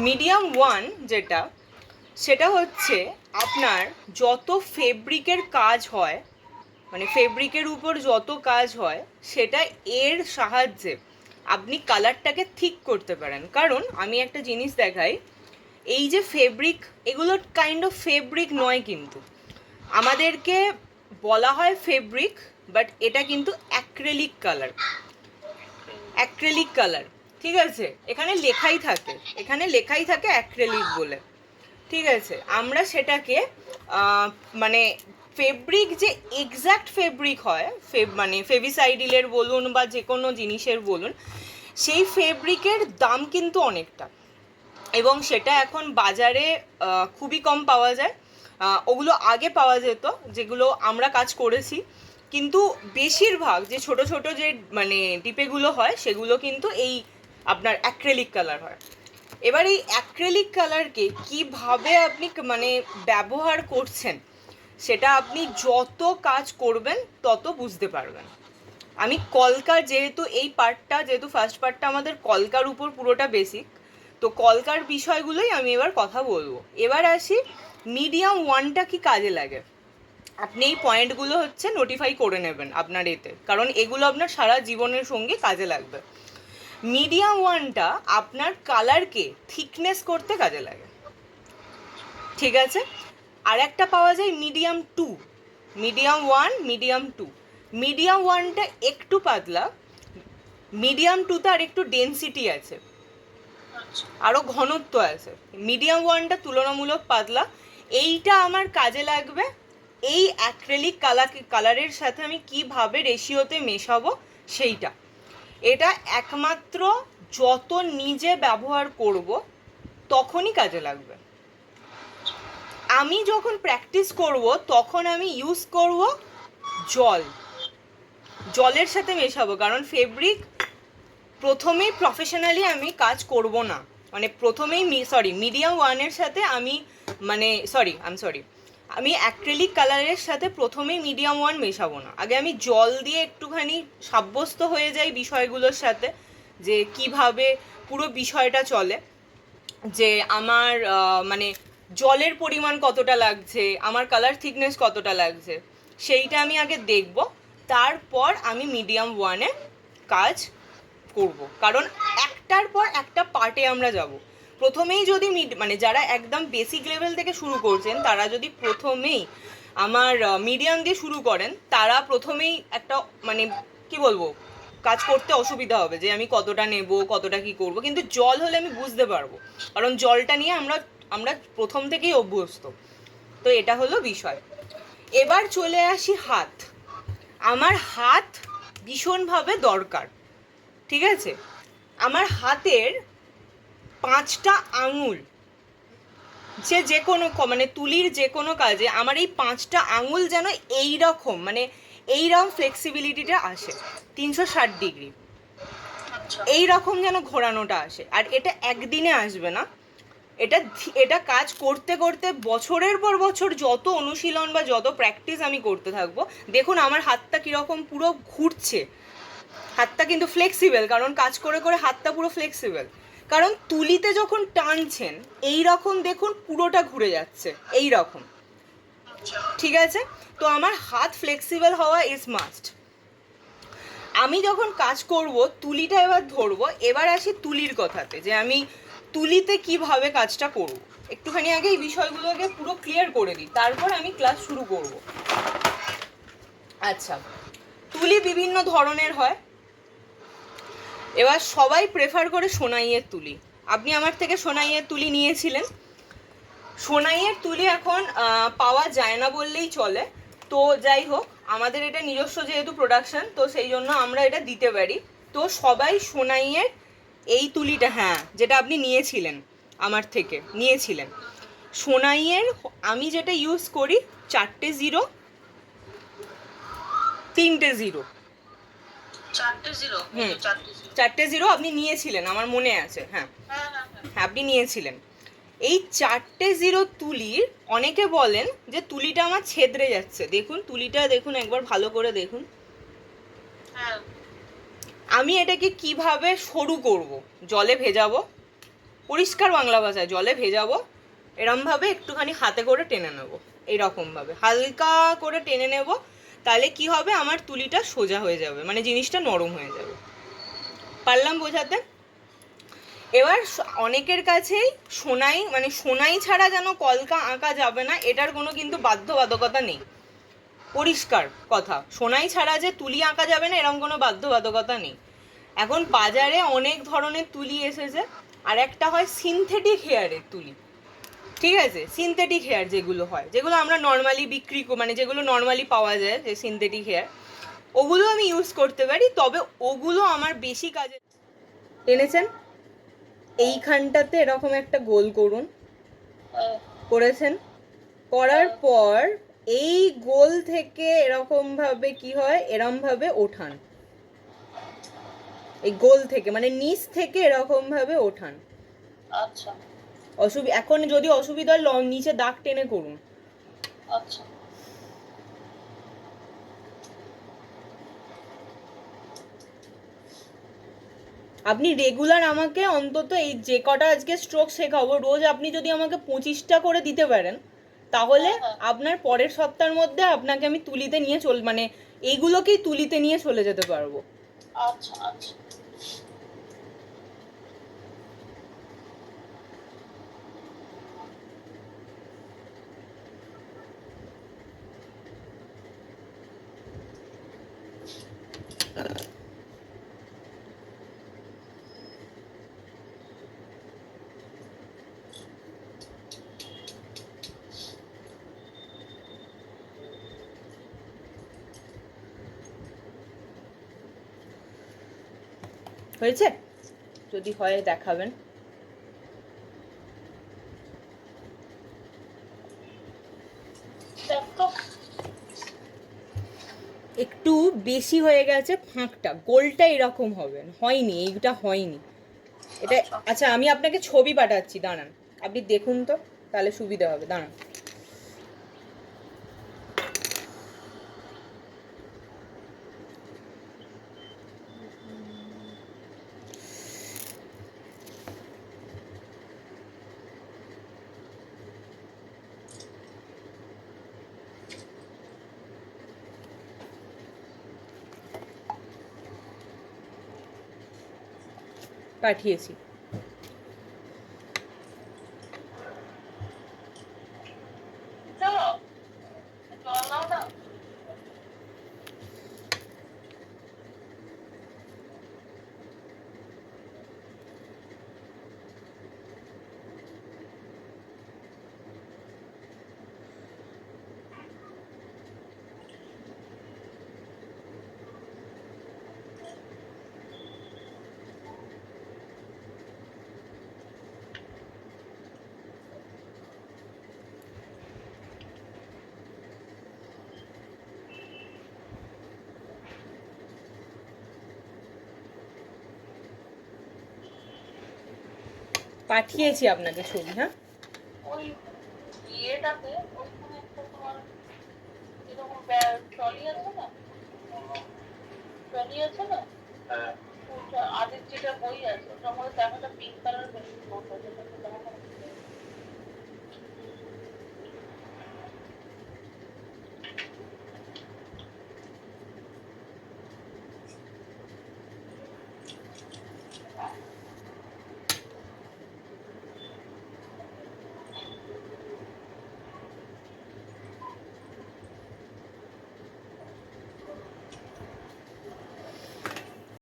Medium one যেটা, সেটা হচ্ছে আপনার যত ফেব্রিকের কাজ হয়, মানে ফেব্রিকের উপর যত কাজ হয়, সেটা এর সাহায্যে আপনি কালারটাকে ঠিক করতে পারেন। কারণ আমি একটা জিনিস দেখাই, এই যে ফেব্রিক, এগুলো কাইন্ড অফ ফেব্রিক নয়, কিন্তু আমাদেরকে বলা হয় ফেব্রিক, বাট এটা কিন্তু অ্যাক্রেলিক কালার। অ্যাক্রেলিক কালার, ঠিক আছে? এখানে লেখাই থাকে, এখানে লেখাই থাকে অ্যাক্রেলিক বলে, ঠিক আছে? আমরা সেটাকে মানে ফেব্রিক যে এক্স্যাক্ট ফেব্রিক হয়, মানে ফেভিসাইডিলের বলুন বা যে কোনো জিনিসের বলুন, সেই ফেব্রিকের দাম কিন্তু অনেকটা, এবং সেটা এখন বাজারে খুবই কম পাওয়া যায়। ওগুলো আগে পাওয়া যেত, যেগুলো আমরা কাজ করেছি, কিন্তু বেশিরভাগ যে ছোট ছোট যে মানে টিপেগুলো হয়, সেগুলো কিন্তু এই আপনার অ্যাক্রেলিক কালার হয়। এবার এই অ্যাক্রেলিক কালারকে কিভাবে আপনি মানে ব্যবহার করছেন, সেটা আপনি যত কাজ করবেন তত বুঝতে পারবেন। আমি কলকার, যেহেতু এই পার্টটা, যেহেতু ফার্স্ট পার্টটা আমাদের কলকার উপর পুরোটা বেসিক, তো কলকার বিষয়গুলোই আমি এবার কথা বলবো। এবার আসি মিডিয়াম ওয়ানটা কি কাজে লাগে। আপনি এই পয়েন্টগুলো হচ্ছে নোটিফাই করে নেবেন আপনার এতে, কারণ এগুলো আপনার সারা জীবনের সঙ্গে কাজে লাগবে। মিডিয়াম ওয়ানটা আপনার কালারকে থিকনেস করতে কাজে লাগে, ঠিক আছে? আর একটা পাওয়া যায় medium to, medium one, medium to. Medium ওয়ানটা একটু পাতলা, মিডিয়াম টুতে আর একটু ডেন্সিটি আছে, আরও ঘনত্ব আছে। মিডিয়াম ওয়ানটা তুলনামূলক পাতলা। এইটা আমার কাজে লাগবে এই অ্যাক্রেলিক কালারের সাথে আমি কিভাবে রেশিওতে মেশাবো সেইটা। এটা একমাত্র যত নিজে ব্যবহার করব তখনই কাজে লাগবে। আমি যখন প্র্যাকটিস করব তখন আমি ইউজ করব জল, জলের সাথে মেশাবো, কারণ ফেব্রিক প্রথমেই প্রফেশনালি আমি কাজ করব না, মানে প্রথমেই মিডিয়াম ওয়ানের সাথে আমি আমি অ্যাক্রেলিক কালারের সাথে প্রথমেই মিডিয়াম ওয়ান মেশাবো না। আগে আমি জল দিয়ে একটুখানি সাব্যস্ত হয়ে যাই বিষয়গুলোর সাথে, যে কিভাবে পুরো বিষয়টা চলে, যে আমার মানে জলের পরিমাণ কতটা লাগছে, আমার কালার থিকনেস কতটা লাগছে, সেইটা আমি আগে দেখব, তারপর আমি মিডিয়াম ওয়ানে কাজ করব। কারণ একটার পর একটা পার্টে আমরা যাব। প্রথমেই যদি মানে যারা একদম বেসিক লেভেল থেকে শুরু করছেন, তারা যদি প্রথমেই আমার মিডিয়াম দিয়ে শুরু করেন, তারা প্রথমেই একটা মানে কি বলবো, কাজ করতে অসুবিধা হবে, যে আমি কতটা নেব, কতটা কি করব। কিন্তু জল হলে আমি বুঝতে পারবো, কারণ জলটা নিয়ে আমরা আমরা প্রথম থেকেই অভ্যস্ত। তো এটা হলো বিষয়। এবার চলে আসি হাত। আমার হাত ভীষণভাবে দরকার, ঠিক আছে? আমার হাতের 5টা আঙুল, যে কোনো মানে তুলির যে কোনো কাজে আমার এই 5টা আঙুল যেন এইরকম, মানে এইরকম ফ্লেক্সিবিলিটিটা আসে, 360 ডিগ্রি এইরকম যেন ঘোরানোটা আসে। আর এটা একদিনে আসবে না, এটা এটা কাজ করতে করতে বছরের পর বছর যত অনুশীলন বা যত প্র্যাকটিস আমি করতে থাকবো, দেখুন আমার হাতটা কীরকম পুরো ঘুরছে। হাতটা কিন্তু ফ্লেক্সিবল, কারণ কাজ করে করে হাতটা পুরো ফ্লেক্সিবল। কারণ তুলিতে যখন টানছেন এই রকম দেখুন পুরোটা ঘুরে যাচ্ছে এই রকম, ঠিক আছে? তো আমার হাত ফ্লেক্সিবল হওয়া ইজ মাস্ট। আমি যখন কাজ করব, তুলিটা এবার ধরবো। এবার আসি তুলির কথাতে, যে আমি তুলিতে কিভাবে কাজটা করব। একটুখানি আগে এই বিষয়গুলোকে পুরো ক্লিয়ার করে দিই, তারপর আমি ক্লাস শুরু করব। আচ্ছা, তুলি বিভিন্ন ধরনের হয়। এবার সবাই প্রেফার করে সোনাইয়ের তুলি। আপনি আমার থেকে সোনাইয়ের তুলি নিয়েছিলেন। সোনাইয়ের তুলি এখন পাওয়া যায় না বললেই চলে। তো যাই হোক, আমাদের এটা নিজস্ব যেহেতু প্রোডাকশন, তো সেই জন্য আমরা এটা দিতে পারি। তো সবাই সোনাইয়ের এই তুলিটা, হ্যাঁ, যেটা আপনি নিয়েছিলেন আমার থেকে নিয়েছিলেন, সোনাইয়ের আমি যেটা ইউজ করি 4টে জিরো, 3টে জিরো। 4টে জিরো আপনি নিয়েছিলেন, আমার মনে আছে। হ্যাঁ, আপনি নিয়েছিলেন। এই 4টে জিরো তুলির অনেকে বলেন যে তুলিটা আমার ছেদরে যাচ্ছে। দেখুন তুলিটা, দেখুন একবার ভালো করে দেখুন। আমি এটাকে কিভাবে সরু করব, জলে ভেজাবো, পরিষ্কার বাংলা ভাষায় জলে ভেজাবো, এরমভাবে একটুখানি হাতে করে টেনে নেবো, এইরকমভাবে হালকা করে টেনে নেব। তাহলে কি হবে, আমার তুলিটা সোজা হয়ে যাবে, মানে জিনিসটা নরম হয়ে যাবে। পারলাম বোঝাতে? এবার অনেকের কাছেই সোনাই, মানে সোনাই ছাড়া যেন কলকা আঁকা যাবে না, এটার কোনো কিন্তু বাধ্যবাধকতা নেই। পরিষ্কার কথা, সোনাই ছাড়া যে তুলি আঁকা যাবে না এরকম কোনো বাধ্যবাধকতা নেই। এখন বাজারে অনেক ধরনের তুলি এসেছে, আর একটা হয় সিনথেটিক হেয়ারের তুলি, ঠিক আছে? সিনথেটিক হেয়ার যেগুলো হয়, যেগুলো আমরা নর্মালি বিক্রি, মানে যেগুলো নর্মালি পাওয়া যায়, যে সিনথেটিক হেয়ার, ওগুলো আমি ইউজ করতে পারি। তবে ওগুলো আমার বেশি কাজে। টেনেছেন এইখানটাতে এরকম একটা গোল করুন, করেছেন, করার পর এই গোল থেকে এরকম ভাবে কি হয়, এরম ভাবে ওঠান, এই গোল থেকে মানে নিচ থেকে এরকম ভাবে ওঠান। আচ্ছা, এখন যদি অসুবিধা হয় নিচে দাগ টেনে করুন। আচ্ছা, আপনি রেগুলার আমাকে অন্তত এই যে কটা আজকে স্ট্রোক শেখাবো, রোজ আপনি যদি আমাকে 25টা করে দিতে পারেন, তাহলে আপনার পরের সপ্তাহের মধ্যে আপনাকে আমি তুলিতে নিয়ে মানে এইগুলোকেই তুলিতে নিয়ে চলে যেতে পারবো। আচ্ছা, আচ্ছা। হয়েছে? যদি হয় দেখাবেন। একটু বেশি হয়ে গেছে ফাঁকটা, গোলটা এরকম হবে, হয়নি, এইটা হয়নি এটা। আচ্ছা আমি আপনাকে ছবি পাঠাচ্ছি, দাঁড়ান, আপনি দেখুন তো, তাহলে সুবিধা হবে, দাঁড়ান। পাঠিয়েছি। পাঠিয়েছি আপনাকে ছবি। হ্যাঁ, ওই ইয়েটাতে ওইখানে একটা তোমার এরকম ট্রলি আছে না, ট্রলি আছে না, ওটা আদির যেটা বই আছে ওটার মধ্যে দেখো, পিঙ্ক কালার বেশি